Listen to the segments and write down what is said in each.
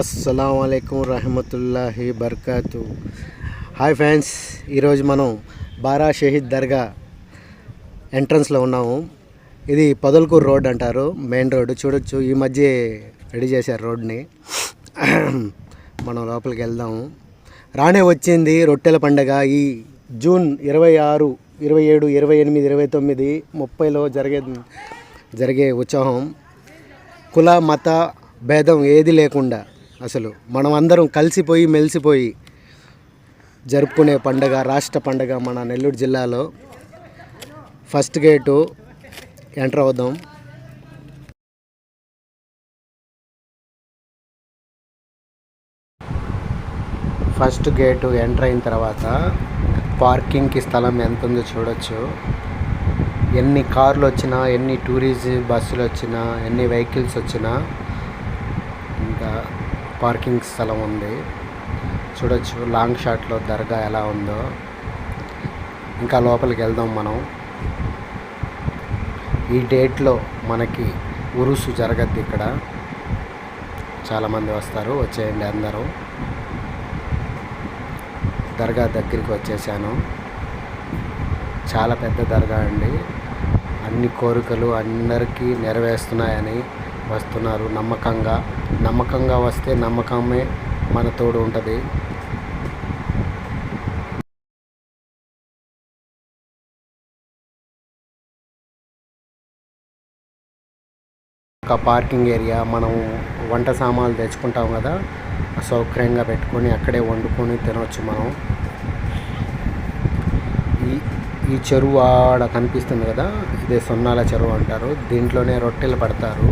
అస్సలం అయికం రహమతుల్లాహి బర్కాతు. Hi friends, ఈరోజు మనం బారా షహీద్ దర్గా ఎంట్రన్స్లో ఉన్నాము. ఇది పొదలకూరు రోడ్ అంటారు, మెయిన్ రోడ్డు. చూడొచ్చు, ఈ మధ్య రెడీ చేశారు రోడ్ని. మనం లోపలికి వెళ్దాము. రానే వచ్చింది రొట్టెల పండుగ. ఈ జూన్ 26, 27, 28, 29, 30లో జరిగే ఉత్సవం. కుల మత భేదం ఏది లేకుండా అసలు మనం అందరం కలిసిపోయి మెలిసిపోయి జరుపుకునే పండుగ, రాష్ట్ర పండుగ మన నెల్లూరు జిల్లాలో. ఫస్ట్ గేటు ఎంటర్ అవుదాం. ఫస్ట్ గేటు ఎంటర్ అయిన తర్వాత పార్కింగ్కి స్థలం ఎంత ఉందో చూడొచ్చు. ఎన్ని కార్లు వచ్చినా, ఎన్ని టూరిస్ట్ బస్సులు వచ్చినా, ఎన్ని వెహికల్స్ వచ్చినా ఇంకా పార్కింగ్ స్థలం ఉంది. చూడొచ్చు లాంగ్ షాట్లో దర్గా ఎలా ఉందో. ఇంకా లోపలికి వెళ్దాం మనం. ఈ డేట్లో మనకి ఉరుసు జరగద్దు ఇక్కడ. చాలామంది వస్తారు, వచ్చేయండి అందరూ. దర్గా దగ్గరికి వచ్చేసాను. చాలా పెద్ద దర్గా అండి. అన్ని కోరికలు అందరికీ నెరవేరుస్తున్నాయని వస్తున్నారు నమ్మకంగా వస్తే నమ్మకమే మన తోడు ఉంటుంది. ఒక పార్కింగ్ ఏరియా, మనం వంట సామాన్లు తెచ్చుకుంటాం కదా, సౌకర్యంగా పెట్టుకొని అక్కడే వండుకొని తినవచ్చు మనం. ఈ చెరువు ఆడ కనిపిస్తుంది కదా, ఇదే సొన్నాల చెరువు అంటారు. దీంట్లోనే రొట్టెలు పడతారు.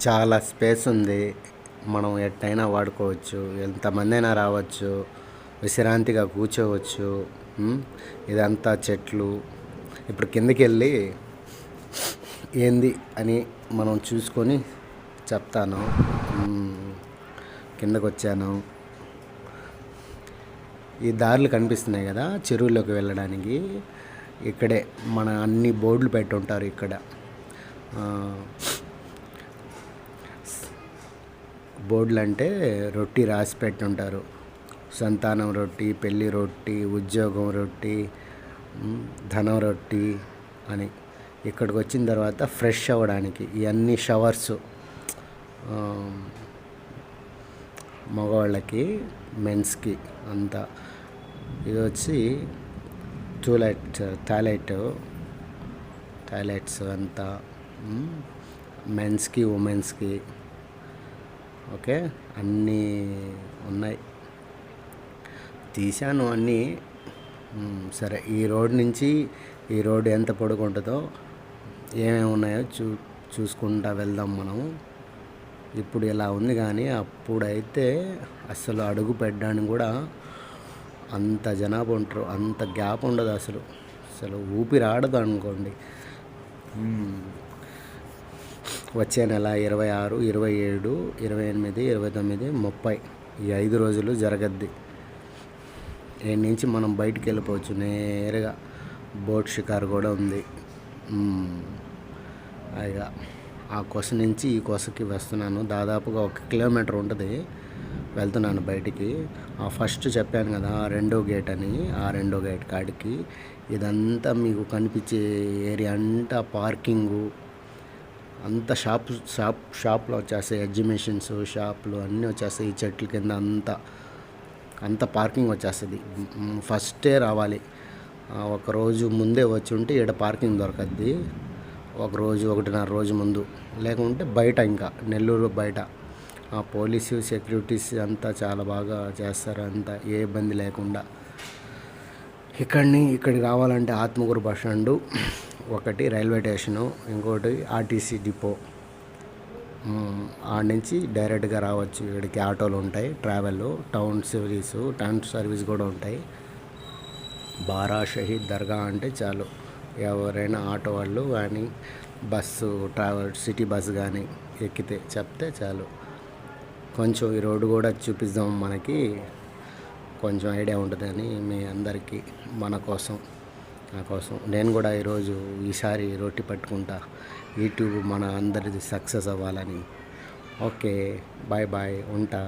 చాలా స్పేస్ ఉంది, మనం ఎట్టయినా వాడుకోవచ్చు, ఎంతమంది అయినా రావచ్చు, విశ్రాంతిగా కూర్చోవచ్చు. ఇదంతా చెట్లు. ఇప్పుడు కిందకి వెళ్ళి ఏంది అని మనం చూసుకొని చెప్తాను. కిందకు వచ్చాను. ఈ దారులు కనిపిస్తున్నాయి కదా చెరువులోకి వెళ్ళడానికి. ఇక్కడే మన అన్ని బోర్డులు పెట్టి ఉంటారు. ఇక్కడ బోర్డులు అంటే రొట్టి రాసి పెట్టి ఉంటారు. సంతానం రొట్టి, పెళ్ళి రొట్టి, ఉద్యోగం రొట్టి, ధనం రొట్టి అని. ఇక్కడికి వచ్చిన తర్వాత ఫ్రెష్ అవ్వడానికి ఇవన్నీ షవర్స్, మగవాళ్ళకి, మెన్స్కి అంతా. ఇది వచ్చి టాయిలెట్స్ అంతా మెన్స్కి, ఉమెన్స్కి. ఓకే, అన్నీ ఉన్నాయి. తీశాను అన్నీ. సరే, ఈ రోడ్ నుంచి ఈ రోడ్ ఎంత పొడుగు ఉంటుందో, ఏమేమి ఉన్నాయో చూసుకుంటా వెళ్దాం మనం. ఇప్పుడు ఇలా ఉంది, కానీ అప్పుడైతే అసలు అడుగు పెట్టడానికి కూడా అంత జనాభా ఉంటారు, అంత గ్యాప్ ఉండదు. అసలు ఊపిరి ఆడదు అనుకోండి. వచ్చే నెల 26, 27, 28, 29, 30 ఈ 5 రోజులు జరగద్ది. ఈ నుంచి మనం బయటికి వెళ్ళిపోవచ్చు నేరుగా. బోట్ షికారు కూడా ఉంది. అయిగా ఆ కొస నుంచి ఈ కొసకి వస్తున్నాను. దాదాపుగా 1 కిలోమీటర్ ఉంటుంది. వెళ్తున్నాను బయటికి. ఆ ఫస్ట్ చెప్పాను కదా, రెండో గేట్ అని, ఆ రెండో గేట్ కాడికి. ఇదంతా మీకు కనిపించే ఏరియా అంతా పార్కింగు. అంత షాప్లో వచ్చేస్తాయి. ఎగ్జిబిషన్స్ షాపులు అన్నీ వచ్చేస్తాయి. ఈ చెట్ల కింద అంత పార్కింగ్ వచ్చేస్తుంది. ఫస్టే రావాలి. ఒకరోజు ముందే వచ్చి ఉంటే ఇక్కడ పార్కింగ్ దొరకద్ది. 1.5 రోజు ముందు, లేకుంటే బయట, ఇంకా నెల్లూరు బయట పోలీసు సెక్యూరిటీస్ అంతా చాలా బాగా చేస్తారు. అంతా ఏ ఇబ్బంది లేకుండా. ఇక్కడికి రావాలంటే ఆత్మకూరు బస్ స్టాండు ఒకటి, రైల్వే స్టేషను ఇంకోటి, ఆర్టీసీ డిపో. ఆడ నుంచి డైరెక్ట్గా రావచ్చు. ఇక్కడికి ఆటోలు ఉంటాయి, ట్రావెల్, టౌన్ సర్వీస్ కూడా ఉంటాయి. బారా షహీద్ దర్గా అంటే చాలు, ఎవరైనా ఆటో వాళ్ళు కానీ, బస్సు సిటీ బస్సు కానీ ఎక్కితే చెప్తే చాలు, కొంచెం ఈ రోడ్డు కూడా చూపిద్దాం, మనకి కొంచెం ఐడియా ఉంటుందని మీ అందరికీ, మన కోసం, నా కోసం. నేను కూడా ఈసారి రోటి పట్టుకుంటా, యూట్యూబ్ మన అందరిది సక్సెస్ అవ్వాలని. ఓకే, బాయ్ బాయ్, ఉంటా.